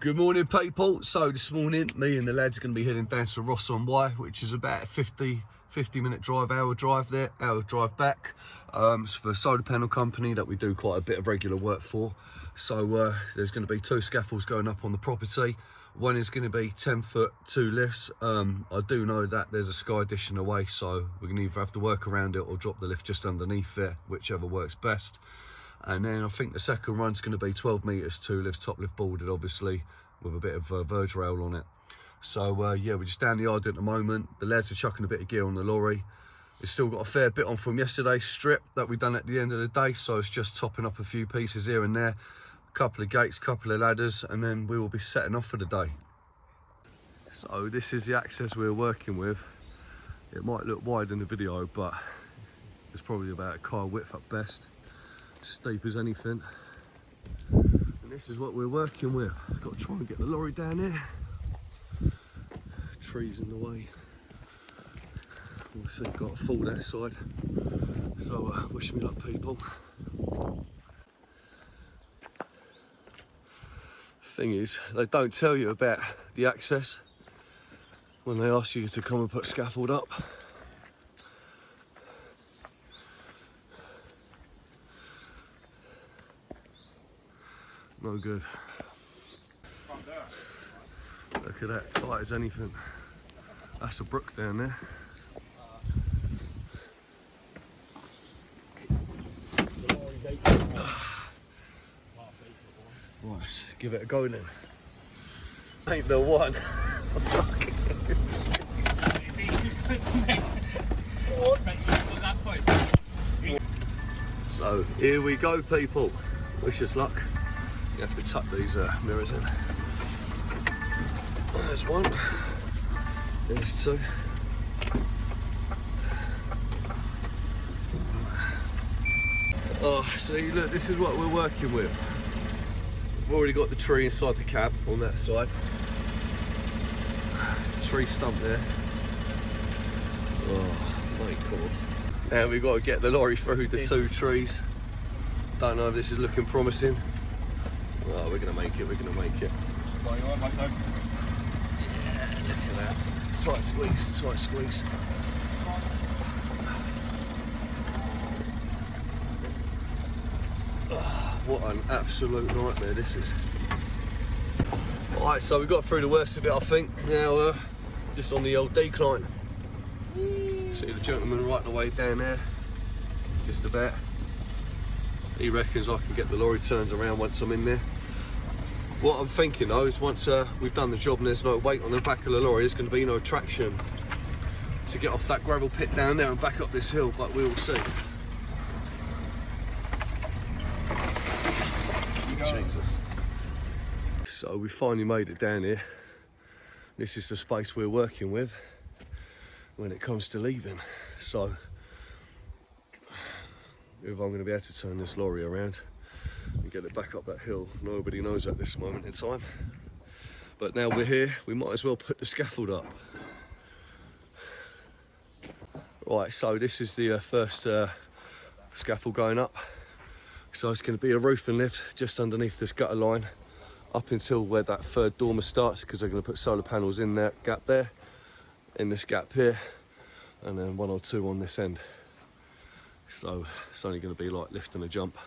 Good morning, people. So this morning, me and the lads are going to be heading down to Ross on Wye, which is about a 50-minute drive, hour drive there, hour drive back. It's for a solar panel company that we do quite a bit of regular work for. So there's going to be 2 scaffolds going up on the property. One is going to be 10-foot 2 lifts. I do know that there's a sky addition away, so we can either have to work around it or drop the lift just underneath it, whichever works best. And then I think the second run's going to be 12 metres, 2 lifts, top lift boarded, obviously, with a bit of verge rail on it. So yeah, we're just down the yard at the moment. The lads are chucking a bit of gear on the lorry. We've still got a fair bit on from yesterday's strip that we've done at the end of the day, so it's just topping up a few pieces here and there, a couple of gates, a couple of ladders, and then we will be setting off for the day. So this is the access we're working with. It might look wide in the video, but it's probably about a car width at best. Steep as anything, and this is what we're working with. Got to try and get the lorry down here. Trees in the way. Also got a fall that side, so wish me luck, people. Thing is, they don't tell you about the access when they ask you to come and put scaffold up. No good. Look at that, tight as anything. That's a brook down there. Right, give it a go then. Ain't the one. So here we go, people. Wish us luck. You have to tuck these mirrors in. There's one. There's 2. Oh, see, look, this is what we're working with. We've already got the tree inside the cab on that side. Tree stump there. Oh, very cool. Now we've got to get the lorry through the 2 trees. Don't know if this is looking promising. Oh, we're going to make it, we're going to make it. Yeah, look at that. Tight squeeze, tight squeeze. Oh, what an absolute nightmare this is. Alright, so we got through the worst of it, I think. Now, just on the old decline. See the gentleman right the way down there. Just about. He reckons I can get the lorry turned around once I'm in there. What I'm thinking though is once we've done the job and there's no weight on the back of the lorry, there's going to be no traction to get off that gravel pit down there and back up this hill, but we'll see. Jesus. So we finally made it down here. This is the space we're working with when it comes to leaving. So if I'm going to be able to turn this lorry around and get it back up that hill, nobody knows at this moment in time. But now we're here, we might as well put the scaffold up. Right, so this is the first scaffold going up. So it's going to be a roofing lift just underneath this gutter line up until where that 3rd dormer starts, because they're going to put solar panels in that gap there, in this gap here, and then 1 or 2 on this end. So it's only going to be like lifting a jump.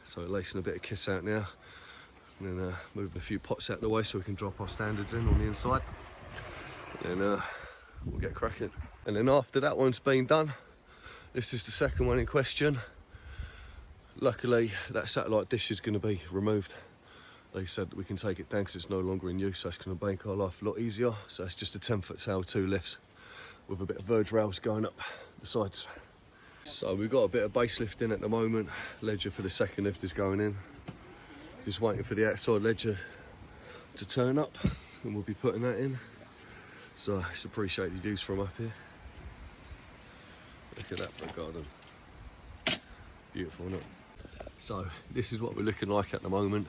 So lacing a bit of kit out now, and then moving a few pots out of the way so we can drop our standards in on the inside. And then we'll get cracking. And then after that one's been done, this is the second one in question. Luckily, that satellite dish is going to be removed. They said that we can take it down because it's no longer in use, so it's going to make our life a lot easier. So it's just a 10-foot tail, 2 lifts with a bit of verge rails going up the sides. So we've got a bit of base lift in at the moment. Ledger for the second lift is going in. Just waiting for the outside ledger to turn up, and we'll be putting that in. So it's appreciated views from up here. Look at that back garden. Beautiful, isn't it? So this is what we're looking like at the moment.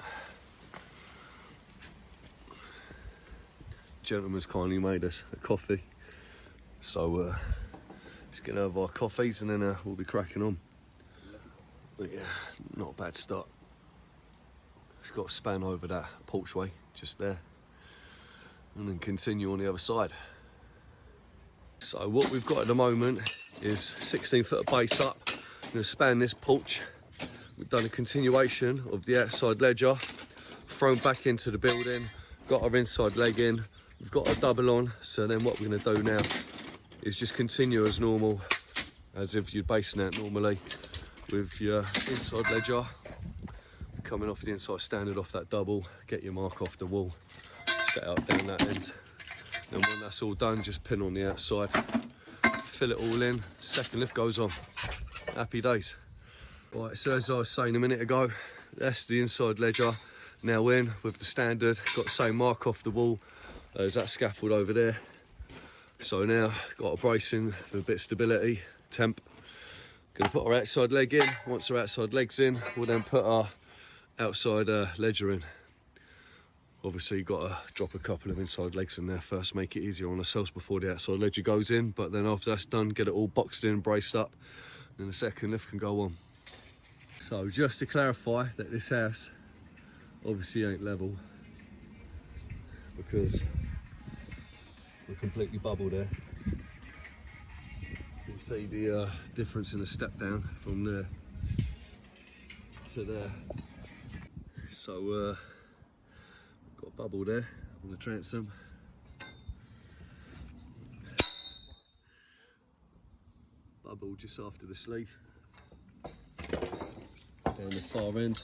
Gentleman's kindly made us a coffee, so just gonna have our coffees and then we'll be cracking on. But yeah, not a bad start. It's got a span over that porchway, just there. And then continue on the other side. So what we've got at the moment is 16 foot of base up. I'm going to span this porch. We've done a continuation of the outside ledger, thrown back into the building, got our inside leg in, we've got our double on. So then what we're going to do now is just continue as normal, as if you're basing that normally with your inside ledger, coming off the inside standard off that double, get your mark off the wall, set out down that end. And when that's all done, just pin on the outside, fill it all in, second lift goes on. Happy days. Right, so as I was saying a minute ago, that's the inside ledger now in with the standard, got the same mark off the wall as that scaffold over there. So now got a bracing for a bit of stability, temp. Gonna put our outside leg in. Once our outside leg's in, we'll then put our outside ledger in. Obviously you've got to drop a couple of inside legs in there first, make it easier on ourselves before the outside ledger goes in, but then after that's done, get it all boxed in, braced up, then the second lift can go on. So just to clarify that this house obviously ain't level, because we're completely bubbled there. You see the difference in the step down from there to there. So got a bubble there on the transom. Bubble just after the sleeve. Down the far end.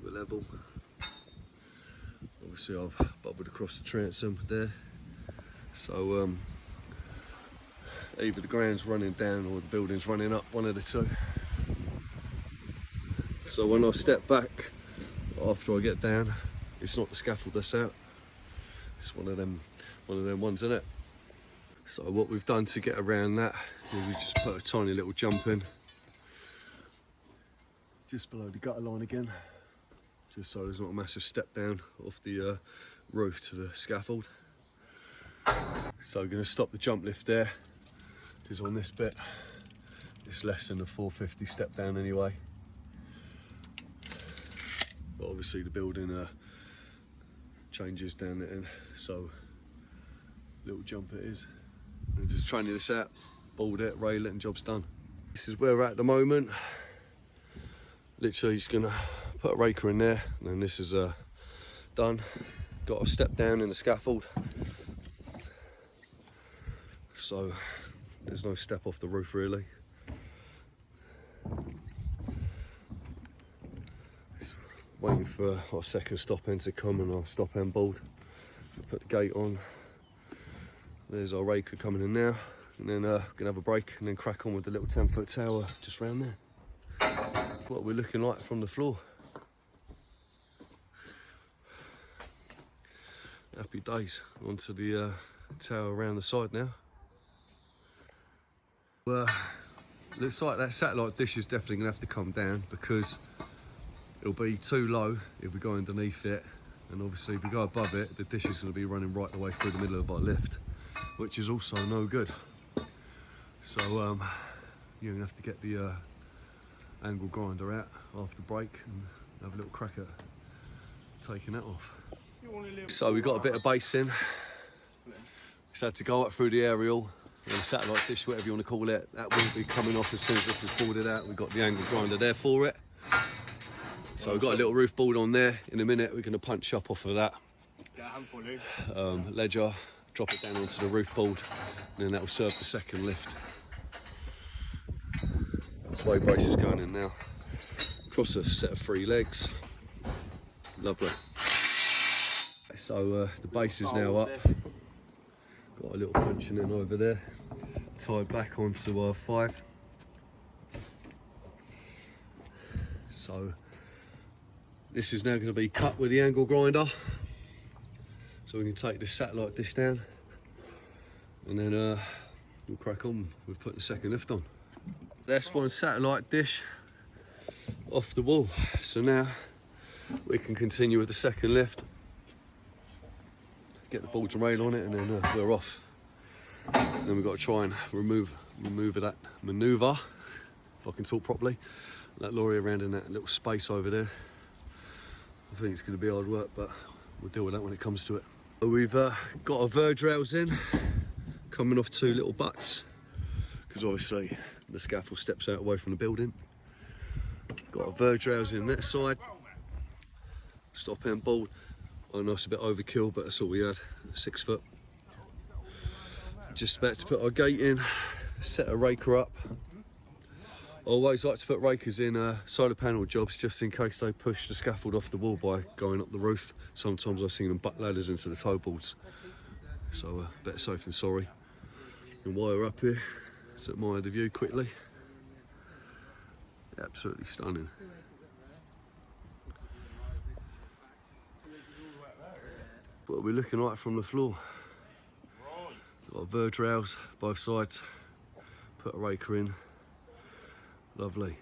We're level. Obviously I've bubbled across the transom there. So either the ground's running down or the building's running up, one of the two. So when I step back after I get down, it's not the scaffold that's out, it's one of them ones, isn't it? So what we've done to get around that is we just put a tiny little jump in just below the gutter line again, just so there's not a massive step down off the roof to the scaffold. So we're going to stop the jump lift there, because on this bit it's less than a 450 step down anyway. But obviously the building changes down the end, so little jump it is. And just training this out, board it, rail it, and job's done. This is where we're at the moment. Literally just gonna put a raker in there, and then this is done. Got a step down in the scaffold, so there's no step off the roof really. Waiting for our second stop end to come and our stop end board. Put the gate on. There's our raker coming in now, and then gonna have a break and then crack on with the little 10-foot tower just round there. What we're looking like from the floor. Happy days. Onto the tower around the side now. Looks like that satellite dish is definitely gonna have to come down, because it'll be too low if we go underneath it, and obviously if we go above it, the dish is going to be running right the way through the middle of our lift, which is also no good. So you're going to have to get the angle grinder out after break and have a little crack at taking that off. So we got a bit of base in. Just had to go up through the aerial, and the satellite dish, whatever you want to call it, that will be coming off as soon as this is boarded out. We've got the angle grinder there for it. So we've got a little roof board on there. In a minute we're going to punch up off of that ledger, drop it down onto the roof board, and then that will serve the second lift. Sway brace is going in now. Across a set of 3 legs. Lovely. So the base is now up. Got a little punching in over there. Tied back onto our 5. So this is now going to be cut with the angle grinder, so we can take this satellite dish down, and then we'll crack on with putting the second lift on. That's one satellite dish off the wall, so now we can continue with the second lift, get the boards and rail on it, and then we're off. And then we've got to try and remove that manoeuvre, if I can talk properly, that lorry around in that little space over there. I think it's going to be hard work, but we'll deal with that when it comes to it. We've got our verge rails in, coming off 2 little butts, because obviously the scaffold steps out away from the building. Got our verge rails in that side, stop end board. I know it's a bit overkill, but that's all we had, 6 foot. Just about to put our gate in, set a raker up. I always like to put rakers in solar panel jobs just in case they push the scaffold off the wall by going up the roof. Sometimes I've seen them butt ladders into the toe boards. So better safe than sorry. And while we're up here, let's admire the view quickly. Absolutely stunning. What are we looking like from the floor? Got verge rails both sides. Put a raker in. Lovely.